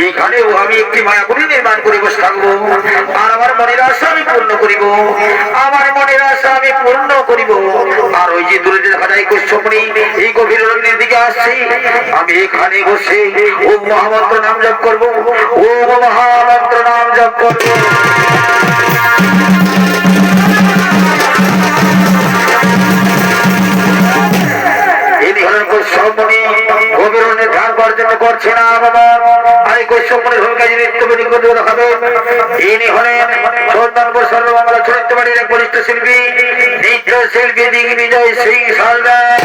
এখানেও আমি একটি মায়াপুরী নির্মাণ করে বসে থাকবো, আর আমার মনের আশা আমি পূর্ণ করিব, আমার মনের আশা আমি পূর্ণ করিব। আর ওই যে দূরে দেখা যায় কশ্যপনি এই গভীর অরণ্যের দিকে আসছে, আমি এখানে বসে ও মহামন্ত্র নাম জপ করব, ও মহামন্ত্র নাম জপ করব। করছে না বাবা, আর কশ্যপনির ভূমিকা যিনি দেখাবে ইনি হলেন চন্দনপুর সর্ববাংলা চরিত্র বাড়ির এক বরিষ্ঠ শিল্পী, নৃত্য শিল্পী দিগ্বিজয় সিং সরকার।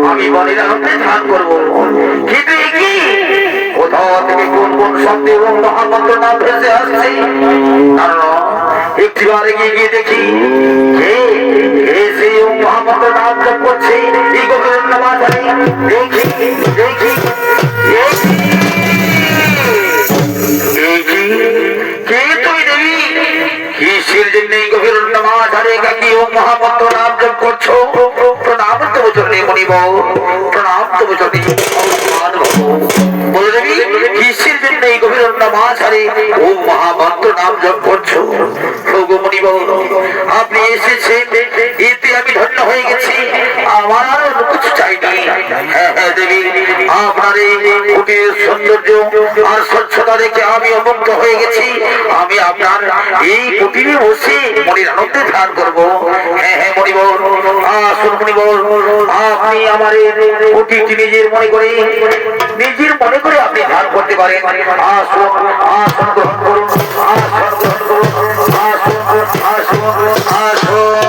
আমি বলে ধ্যান করবো, কিন্তু কোথাও থেকে কোন কোন শব্দ এবং মহামন্ত্র নাম ভেসে আসছে। একটিবার এগিয়ে গিয়ে দেখি সেই মহামন্ত্র নাম জপ করছে এই গভীর মাঝারি। দেখি দেখি কে তুই দেবী, কিসের জন্য এই গভীর মাঝারি একাকি ও মহামন্ত্র নাম জপ করছো? প্রণাম তো বচনে মনিব, প্রণাম তো বচনে বলে দেবী, কিসের জন্য এই গভীর মাঝারি ও মহামন্ত্র নাম জপ করছো? মনিব আপনি এসেছেন, এতে আমি ধন্য হয়ে গেছি, আমার আর কিছু চাইনি। হ্যাঁ হ্যাঁ দেবী, আপনার এই কুটির সৌন্দর্য আর স্বচ্ছতা দেখে আমি অমুগ্ধ হয়ে গেছি। আমি আপনার এই কুটিরে বসে মনির আনন্দে ধ্যান করবো। হ্যাঁ হ্যাঁ মনিব, আসুন মনিব, আপনি আমার কুটিরটি নিজের মনে করে আপনি ধ্যান করতে পারেন। আসুন আসন গ্রহণ করুন, আসন গ্রহণ করুন, আসুন আসুন আসুন।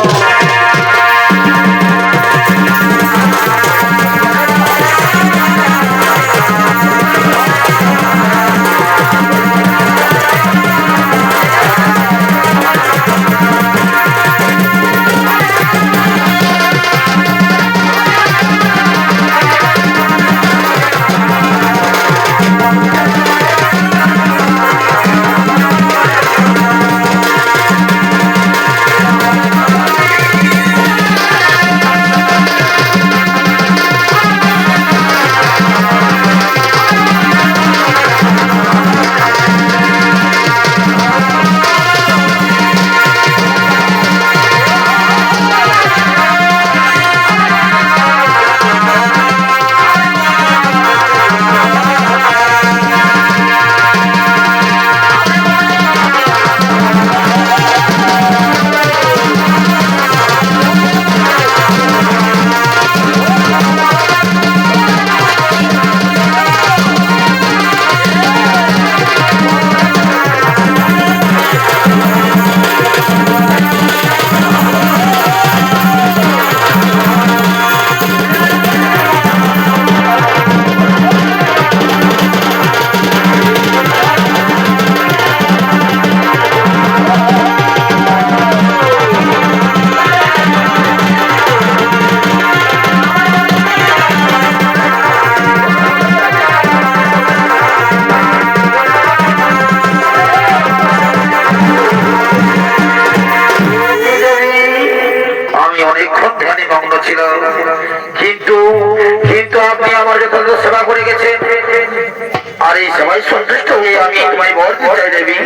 চাই দেবী,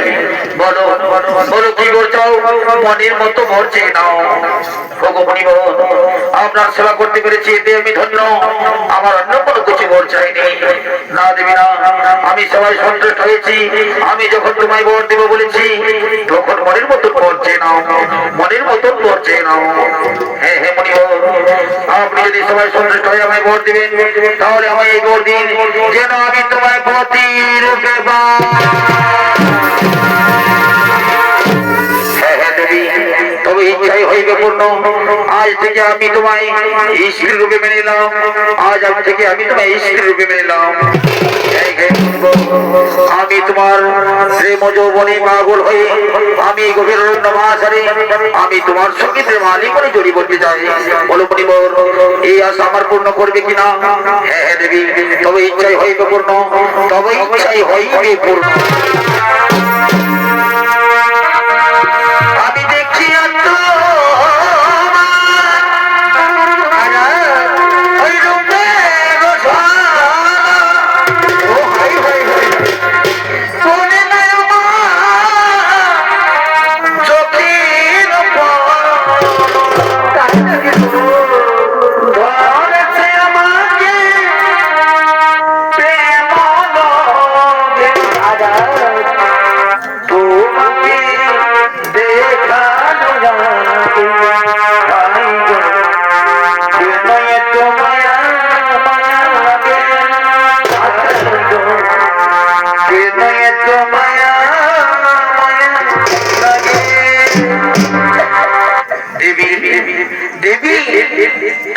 বলো বলো কি বলছো? মনের মতো বর চেয়ে নাও। ভগবানী বল, আপনার সেবা করতে পেরেছি এতে আমি ধন্য, আমার অন্য কোনো কিছু বর চাইনি। না দেবী না, আমি সবাই সন্তুষ্ট হয়েছি। আমি যখন তোমায় বর দেবো বলেছি তখন মনের মতো বর চেয়ে নাও, মনের মতো বর চেয়ে নাও। হ্যাঁ হ্যাঁ মনি বল, আপনি যদি সবাই সন্তুষ্ট হয়ে আমায় বর দিবেন তাহলে আমায় এই বর দিন যেন আমি তোমায় প্রতিরূপে পাই। তবে ইচ্ছাই হইবে পূর্ণ। আজ থেকে আমি তোমায় স্ত্রী রূপে মেনে নিলাম, আজ থেকে আমি তোমায় স্ত্রী রূপে মেনে নিলাম। আমি তোমার প্রেম যৌবনে পাগল হয়ে আমি গভীর মাঝারে আমি তোমার সঙ্গে প্রেমালি করে জড়িয়ে পড়তে চাই। বলো পরিবর, এই আশা আমার পূর্ণ করবে কিনা? হ্যাঁ হ্যাঁ দেবী, তবে ইচ্ছাই হইবে পূর্ণ, তবে ইচ্ছাই হইবে পূর্ণ। আমি দেখছি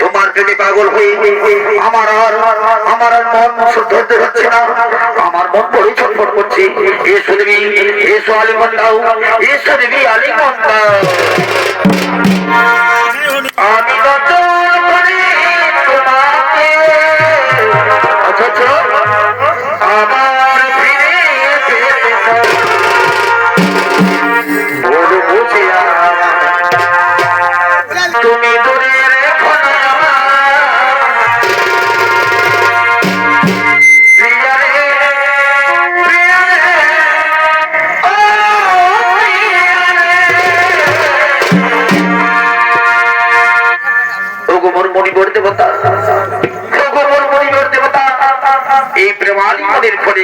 তোমার প্রেমে পাগল হয়ে আমার আর মন ধরতে হচ্ছে না, আমার মন বড়ই ছটফট করছে। এসো দেবী, এসো আলিঙ্গন দাও, এসো দেবী আলিঙ্গন দাও। আমি নতুন করে তোমাকে অথচ আমার ফিরে পেতে বড় বুঝে তুমি দূরে রেখো না প্রিয়া রে, প্রিয়া রে, ও প্রিয়া রে। ওগো মোর মণিবর দেবতা, ওগো মোর মণিবর দেবতা, এই প্রেমালিঙ্গনের পরে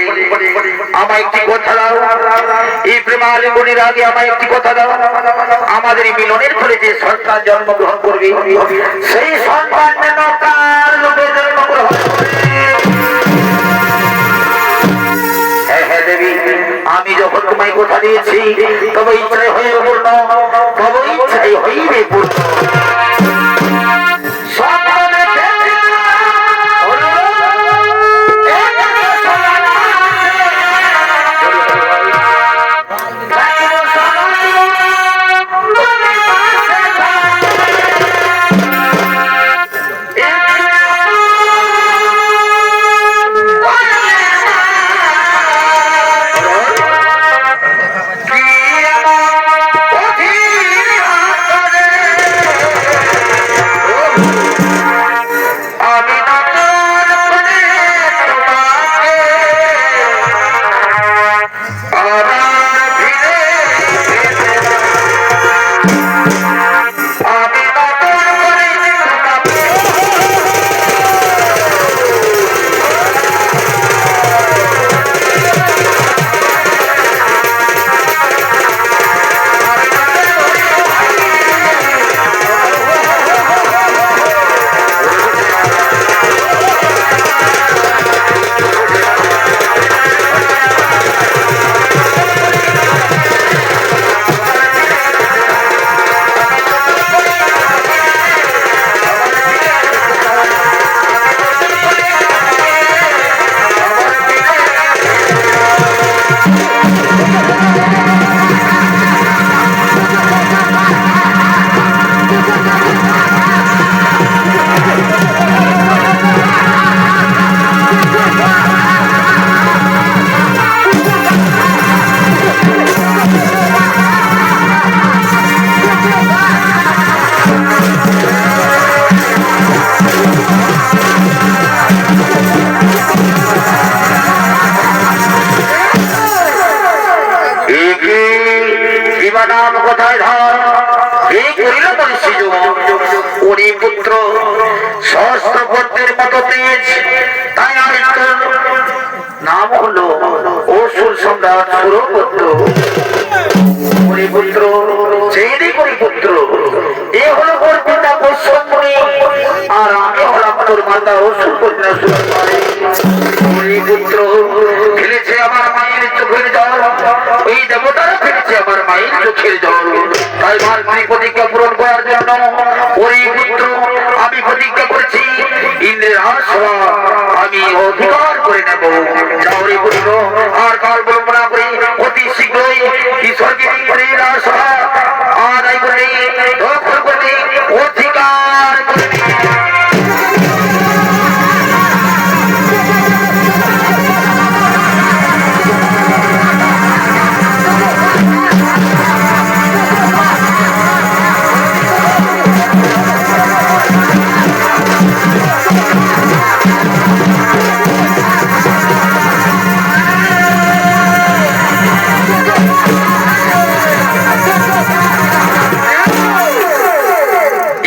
আমায় একটি কথা দাও। এই প্রেমালিঙ্গনের আগে আমায় একটি কথা দাও। আমাদের এই মিলনের ফলে যে সন্তান জন্মগ্রহণ করবে সেই সন্তান যেন কার রূপে জন্মগ্রহণ করবে। হ্যাঁ হ্যাঁ দেবী, আমি যখন তোমায় কথা দিয়েছি তবে ইচ্ছাই হইবে পূর্ণ, তবে ইচ্ছাই হইবে পূর্ণ। বা নাম কোথায় ধর এই করিল মনীষী যুবক ওরে পুত্র সহস্রপত্রের মতো তেজ তাই আজ নাম হলো অসুর সম্রাট সুরপুত্র ওরে পুত্র সেই করি পুত্র এ হলো ওর পিতা বৈশ্বমণি আর আমি হলাম তোর মাতা অসুর কন্যা সুরমারে ওরে পুত্র ফেলেছে আমার মায়ের চোখের জল ওই দেবতারা ফেলেছে আমার মায়ের চোখের জল তাই মার প্রতিজ্ঞা পূরণ করার জন্য ওরে পুত্র আমি প্রতিজ্ঞা করেছি ইন্দ্রের আসবা আমি অধিকার করে নেব যাওরে পুত্র আর কাল বলবনা করে অতি শীঘ্রই ঈশ্বরকে ইন্দ্রের আসবা আদায় করে দখল করে অধিকার করে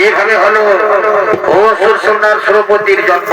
এভাবে হলো অসুর সম্রাট সুরপতির জন্ম।